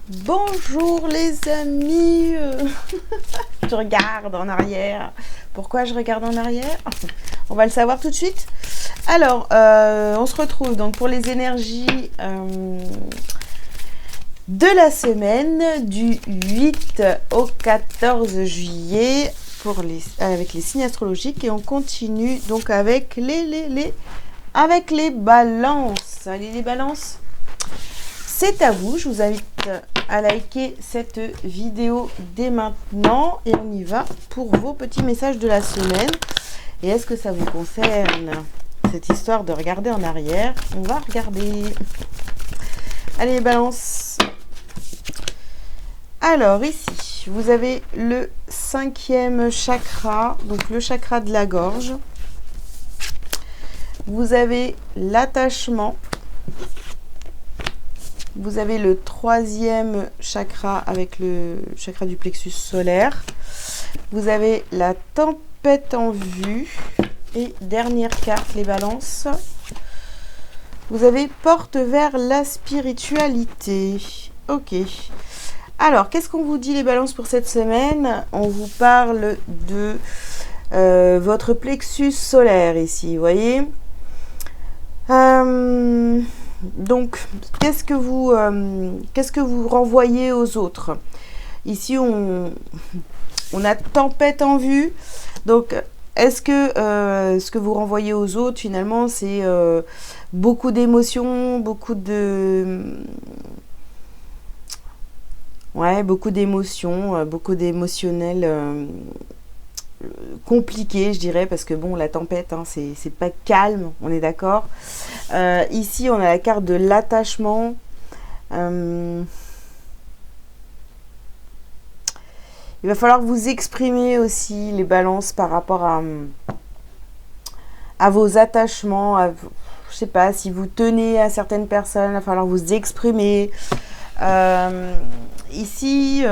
Bonjour les amis. Je regarde en arrière. Pourquoi je regarde en arrière? On va le savoir tout de suite. Alors, on se retrouve donc pour les énergies de la semaine du 8 au 14 juillet avec les signes astrologiques, et on continue donc avec avec les balances. Allez les balances, c'est à vous. Je vous invite à liker cette vidéo dès maintenant et on y va pour vos petits messages de la semaine. Et est-ce que ça vous concerne, cette histoire de regarder en arrière? On va regarder. Allez, balance. Alors ici, vous avez le 5e chakra, donc le chakra de la gorge. Vous avez l'attachement. Vous avez le 3e chakra avec le chakra du plexus solaire. Vous avez la tempête en vue. Et dernière carte, les balances. Vous avez porte vers la spiritualité. Ok. Alors, qu'est-ce qu'on vous dit les balances pour cette semaine? On vous parle de votre plexus solaire ici, vous voyez. Donc, qu'est-ce que vous renvoyez aux autres? Ici, on a tempête en vue. Donc, est-ce que ce que vous renvoyez aux autres, finalement, c'est beaucoup d'émotions, beaucoup d'émotionnel compliqué, je dirais, parce que bon, la tempête, hein, c'est pas calme, on est d'accord. Ici, on a la carte de l'attachement. Il va falloir vous exprimer aussi, les balances, par rapport à vos attachements. Je sais pas, si vous tenez à certaines personnes, il va falloir vous exprimer. Ici,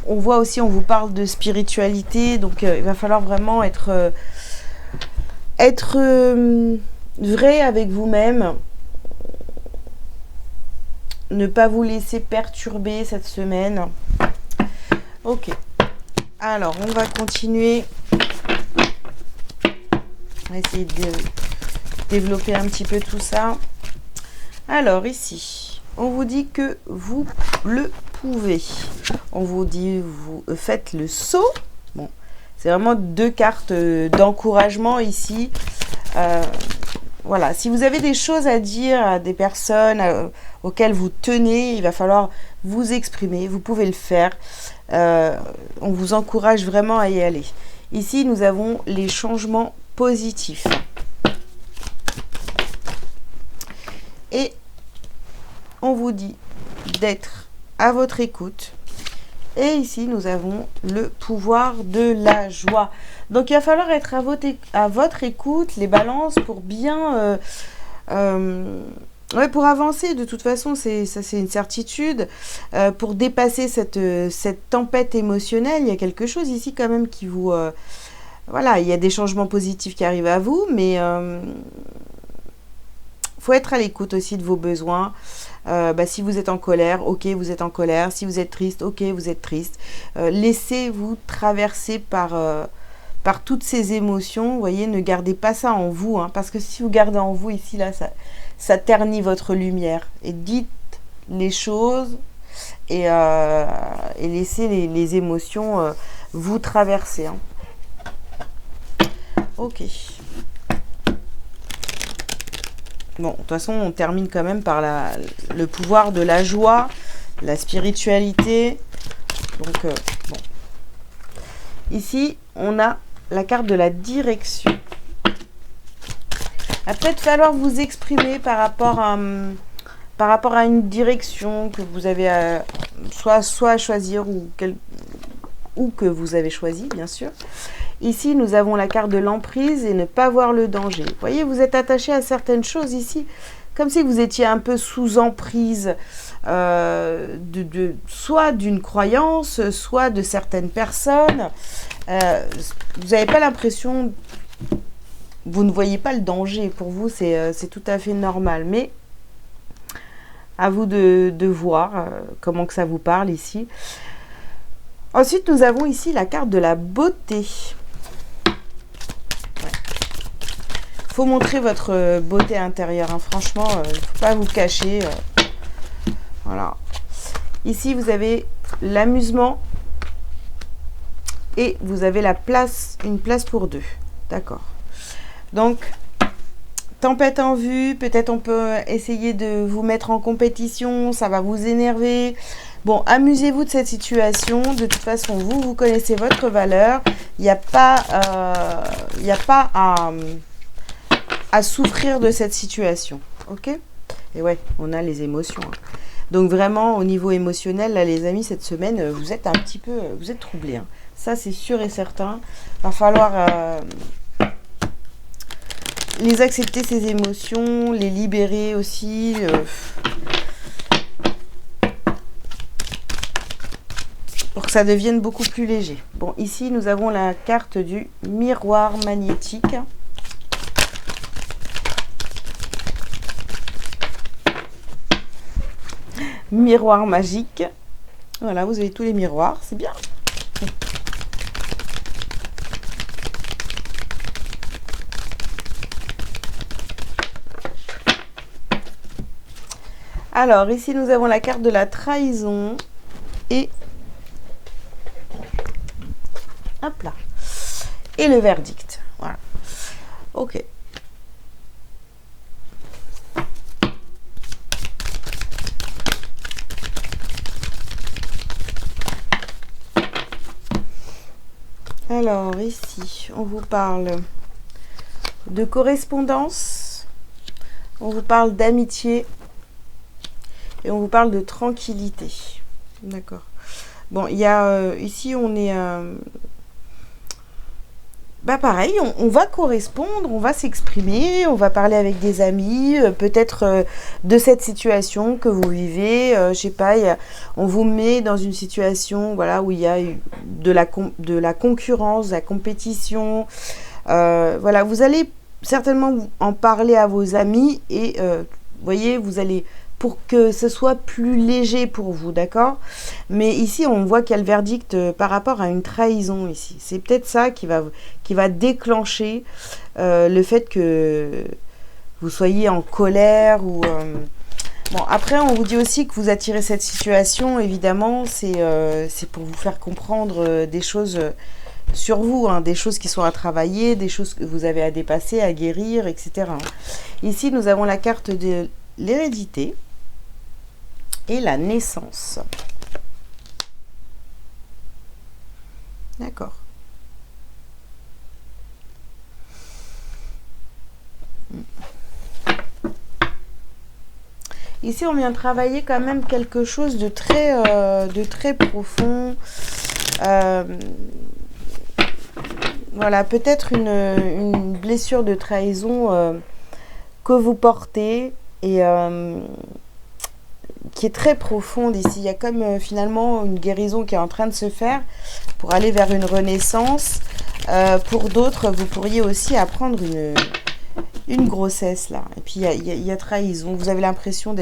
on voit aussi, on vous parle de spiritualité, donc il va falloir vraiment être vrai avec vous-même, ne pas vous laisser perturber cette semaine. Ok, alors on va continuer. On va essayer de développer un petit peu tout ça. Alors ici, on vous dit que vous le pouvez. On vous dit, vous faites le saut. Bon, c'est vraiment 2 cartes d'encouragement ici. Voilà, si vous avez des choses à dire à des personnes auxquelles vous tenez, il va falloir vous exprimer. Vous pouvez le faire. On vous encourage vraiment à y aller. Ici, nous avons les changements positifs. Et on vous dit d'être à votre écoute. Et ici, nous avons le pouvoir de la joie. Donc, il va falloir être à votre écoute, les balances, pour bien... pour avancer, de toute façon, c'est une certitude. Pour dépasser cette tempête émotionnelle, il y a quelque chose ici quand même qui vous... voilà, il y a des changements positifs qui arrivent à vous, mais faut être à l'écoute aussi de vos besoins. Si vous êtes en colère, ok, vous êtes en colère. Si vous êtes triste, ok, vous êtes triste. Laissez-vous traverser par toutes ces émotions. Vous voyez, ne gardez pas ça en vous, hein, parce que si vous gardez en vous ici, là, ça ternit votre lumière. Et dites les choses et laissez les émotions vous traverser. Hein. Ok. Bon, de toute façon, on termine quand même par le pouvoir de la joie, la spiritualité. Donc, bon. Ici, on a la carte de la direction. Il va peut-être falloir vous exprimer par rapport à une direction que vous avez soit à choisir ou que vous avez choisi, bien sûr. Ici, nous avons la carte de l'emprise et ne pas voir le danger. Vous voyez, vous êtes attaché à certaines choses ici, comme si vous étiez un peu sous emprise, soit d'une croyance, soit de certaines personnes. Vous n'avez pas l'impression, vous ne voyez pas le danger. Pour vous, c'est tout à fait normal. Mais À vous de voir comment que ça vous parle ici. Ensuite, nous avons ici la carte de la beauté. Faut montrer votre beauté intérieure, hein. Franchement, il ne faut pas vous cacher. Voilà. Ici, vous avez l'amusement et vous avez la place, une place pour deux. D'accord. Donc, tempête en vue, peut-être on peut essayer de vous mettre en compétition, ça va vous énerver. Bon, amusez-vous de cette situation. De toute façon, vous connaissez votre valeur. Il n'y a pas, à souffrir de cette situation. Ok? Et ouais, on a les émotions. Hein. Donc vraiment, au niveau émotionnel, là, les amis, cette semaine, vous êtes un petit peu, vous êtes troublés. Hein. Ça, c'est sûr et certain. Il va falloir les accepter, ces émotions, les libérer aussi. Pour que ça devienne beaucoup plus léger. Bon, ici, nous avons la carte du miroir magnétique. Miroir magique. Voilà, vous avez tous les miroirs, c'est bien. Alors, ici, nous avons la carte de la trahison et hop là. Et le verdict. Voilà. Ok. Alors, ici, on vous parle de correspondance, on vous parle d'amitié et on vous parle de tranquillité. D'accord. Bon, il y a ici, on est... pareil, on va correspondre, on va s'exprimer, on va parler avec des amis, peut-être de cette situation que vous vivez, je sais pas, on vous met dans une situation, voilà, où il y a de la concurrence, de la compétition, voilà, vous allez certainement en parler à vos amis et, vous voyez, vous allez... pour que ce soit plus léger pour vous, d'accord? Mais ici, on voit qu'il y a le verdict par rapport à une trahison ici. C'est peut-être ça qui va déclencher le fait que vous soyez en colère ou... Bon, après, on vous dit aussi que vous attirez cette situation, évidemment, c'est pour vous faire comprendre des choses sur vous, hein, des choses qui sont à travailler, des choses que vous avez à dépasser, à guérir, etc. Ici, nous avons la carte de l'hérédité et la naissance. D'accord. Ici, on vient travailler quand même quelque chose de très profond. Voilà, peut-être une blessure de trahison que vous portez et qui est très profonde ici. Il y a comme finalement une guérison qui est en train de se faire pour aller vers une renaissance. Pour d'autres, vous pourriez aussi apprendre une grossesse là. Et puis il y a trahison. Vous avez l'impression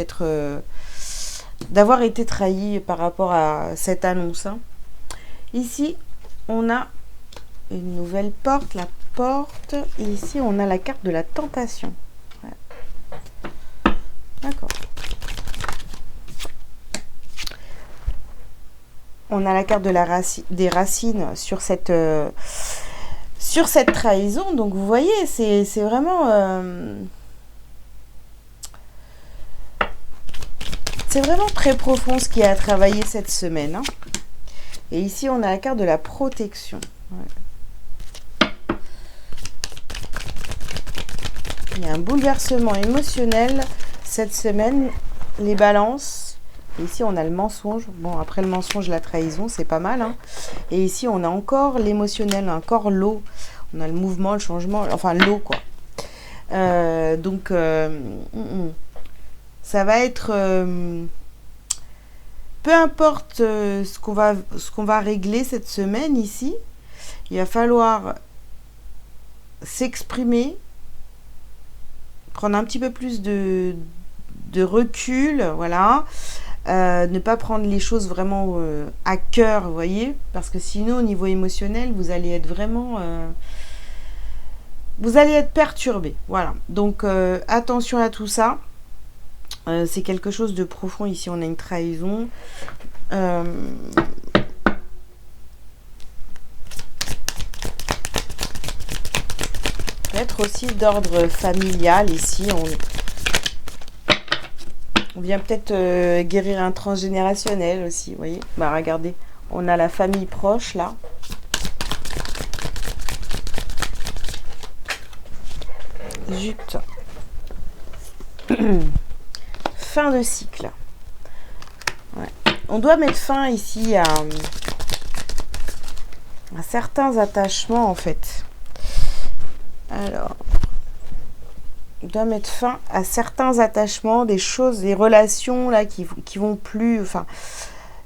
d'avoir été trahi par rapport à cette annonce. Hein. Ici, on a une nouvelle porte, la porte. Et ici, on a la carte de la tentation. Ouais. D'accord. On a la carte de des racines sur cette trahison. Donc, vous voyez, c'est vraiment... c'est vraiment très profond ce qui a travaillé cette semaine. Hein. Et ici, on a la carte de la protection. Ouais. Il y a un bouleversement émotionnel cette semaine. Les balances. Et ici, on a le mensonge. Bon, après le mensonge, la trahison, c'est pas mal. Hein. Et ici, on a encore l'émotionnel, encore l'eau. On a le mouvement, le changement, enfin l'eau, quoi. Donc, ça va être... peu importe ce qu'on va régler cette semaine ici, il va falloir s'exprimer, prendre un petit peu plus de recul, voilà. Ne pas prendre les choses vraiment à cœur, vous voyez, parce que sinon au niveau émotionnel, vous allez être vraiment... vous allez être perturbé, voilà. Donc attention à tout ça. C'est quelque chose de profond ici, on a une trahison. Peut-être aussi d'ordre familial ici, on vient peut-être guérir un transgénérationnel aussi, vous voyez. Bah regardez, on a la famille proche là. Zut. Fin de cycle. Ouais. On doit mettre fin ici à certains attachements en fait. Alors, on doit mettre fin à certains attachements, des choses, des relations là qui vont plus, enfin,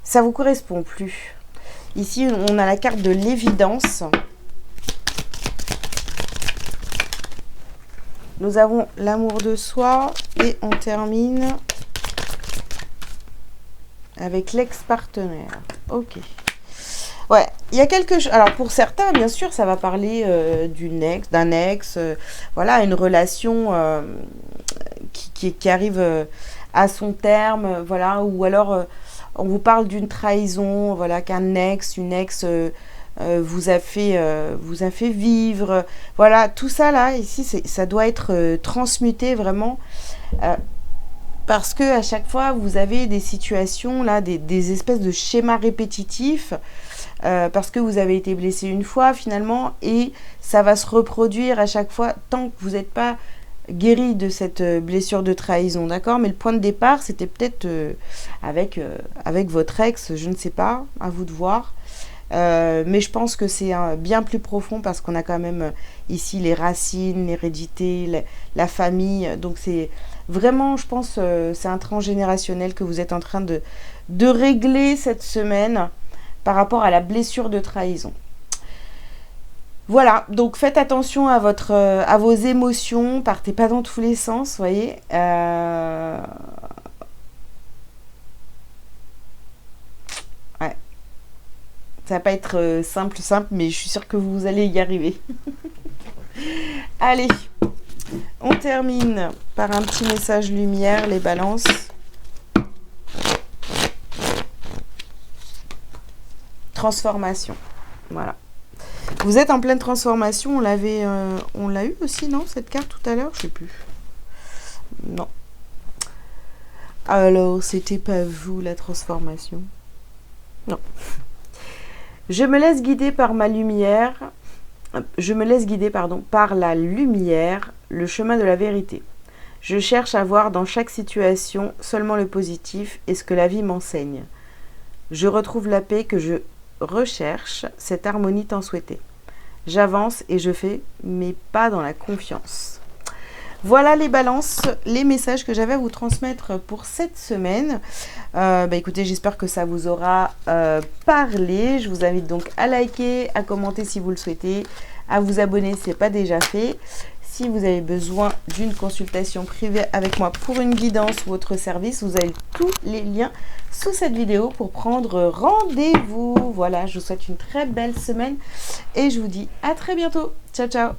ça vous correspond plus. Ici, on a la carte de l'évidence. Nous avons l'amour de soi et on termine avec l'ex-partenaire. Ok. Ouais, il y a quelque chose. Alors pour certains, bien sûr, ça va parler d'un ex, voilà, une relation qui arrive à son terme, voilà, ou alors on vous parle d'une trahison, voilà, qu'un ex, une ex vous a fait vivre, voilà, tout ça là, ici, ça doit être transmuté vraiment. Parce que à chaque fois, vous avez des situations là, des espèces de schémas répétitifs. Parce que vous avez été blessé une fois finalement et ça va se reproduire à chaque fois tant que vous n'êtes pas guéri de cette blessure de trahison, d'accord? Mais le point de départ, c'était peut-être avec votre ex, je ne sais pas, à vous de voir. Mais je pense que c'est bien plus profond parce qu'on a quand même ici les racines, l'hérédité, la famille. Donc c'est vraiment, je pense, c'est un transgénérationnel que vous êtes en train de régler cette semaine par rapport à la blessure de trahison. Voilà, donc faites attention à vos émotions, partez pas dans tous les sens, vous voyez. Ouais. Ça va pas être simple, mais je suis sûre que vous allez y arriver. Allez, on termine par un petit message lumière, les balances. Transformation, voilà. Vous êtes en pleine transformation, on l'a eu aussi, non, cette carte tout à l'heure, je sais plus. Non. Alors, c'était pas vous la transformation? Non. Je me laisse guider par ma lumière. Je me laisse guider, pardon, par la lumière, le chemin de la vérité. Je cherche à voir dans chaque situation seulement le positif et ce que la vie m'enseigne. Je retrouve la paix que je recherche, cette harmonie tant souhaitée. J'avance et je fais mes pas dans la confiance. Voilà les balances, les messages que j'avais à vous transmettre pour cette semaine. Écoutez, j'espère que ça vous aura parlé. Je vous invite donc à liker, à commenter si vous le souhaitez, à vous abonner si ce n'est pas déjà fait. Si vous avez besoin d'une consultation privée avec moi pour une guidance ou autre service, vous avez tous les liens sous cette vidéo pour prendre rendez-vous. Voilà, je vous souhaite une très belle semaine et je vous dis à très bientôt. Ciao, ciao!